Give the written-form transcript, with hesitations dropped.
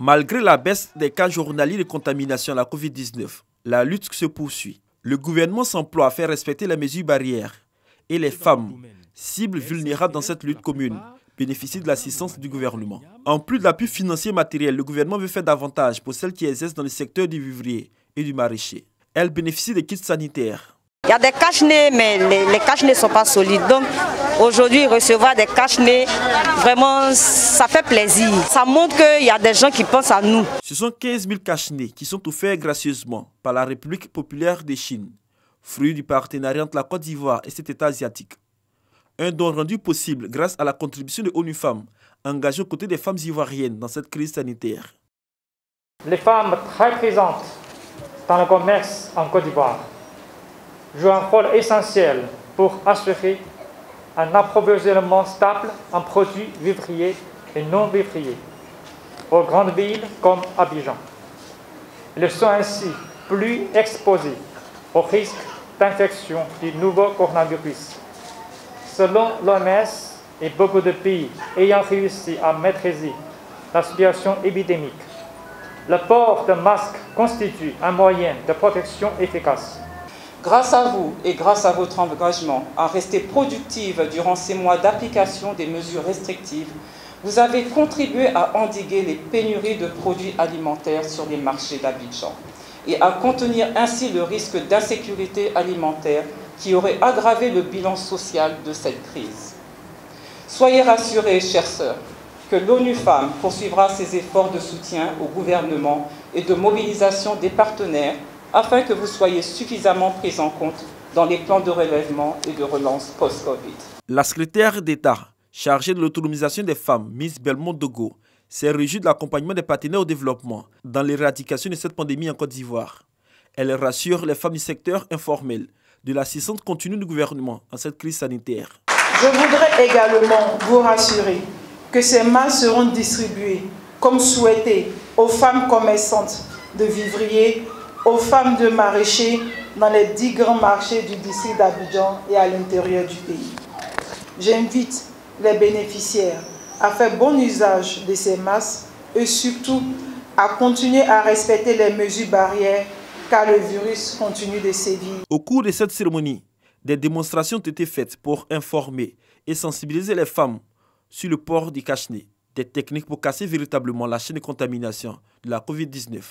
Malgré la baisse des cas journaliers de contamination à la Covid-19, la lutte se poursuit. Le gouvernement s'emploie à faire respecter les mesures barrières et les femmes, cibles vulnérables dans cette lutte commune, bénéficient de l'assistance du gouvernement. En plus de l'appui financier et matériel, le gouvernement veut faire davantage pour celles qui exercent dans le secteur du vivrier et du maraîcher. Elles bénéficient des kits sanitaires. Il y a des cache-nez, mais les cache-nez ne sont pas solides. Donc aujourd'hui, recevoir des cache-nez, vraiment, ça fait plaisir. Ça montre qu'il y a des gens qui pensent à nous. Ce sont 15 000 cache-nez qui sont offerts gracieusement par la République populaire de Chine, fruit du partenariat entre la Côte d'Ivoire et cet État asiatique. Un don rendu possible grâce à la contribution de ONU Femmes, engagées aux côtés des femmes ivoiriennes dans cette crise sanitaire. Les femmes très présentes dans le commerce en Côte d'Ivoire jouent un rôle essentiel pour assurer un approvisionnement stable en produits vivriers et non vivriers aux grandes villes comme Abidjan. Elles sont ainsi plus exposées au risque d'infection du nouveau coronavirus. Selon l'OMS et beaucoup de pays ayant réussi à maîtriser la situation épidémique, le port de masques constitue un moyen de protection efficace. Grâce à vous et grâce à votre engagement à rester productive durant ces mois d'application des mesures restrictives, vous avez contribué à endiguer les pénuries de produits alimentaires sur les marchés d'Abidjan et à contenir ainsi le risque d'insécurité alimentaire qui aurait aggravé le bilan social de cette crise. Soyez rassurés, chères sœurs, que l'ONU Femmes poursuivra ses efforts de soutien au gouvernement et de mobilisation des partenaires afin que vous soyez suffisamment pris en compte dans les plans de relèvement et de relance post-Covid. La secrétaire d'État chargée de l'autonomisation des femmes, Miss Belmont Dogo, s'est réjouie de l'accompagnement des partenaires au développement dans l'éradication de cette pandémie en Côte d'Ivoire. Elle rassure les femmes du secteur informel de l'assistance continue du gouvernement en cette crise sanitaire. Je voudrais également vous rassurer que ces masques seront distribués comme souhaité aux femmes commerçantes de vivriers, aux femmes de maraîchers dans les 10 grands marchés du district d'Abidjan et à l'intérieur du pays. J'invite les bénéficiaires à faire bon usage de ces masques et surtout à continuer à respecter les mesures barrières car le virus continue de sévir. Au cours de cette cérémonie, des démonstrations ont été faites pour informer et sensibiliser les femmes sur le port du cache-nez, des techniques pour casser véritablement la chaîne de contamination de la Covid-19.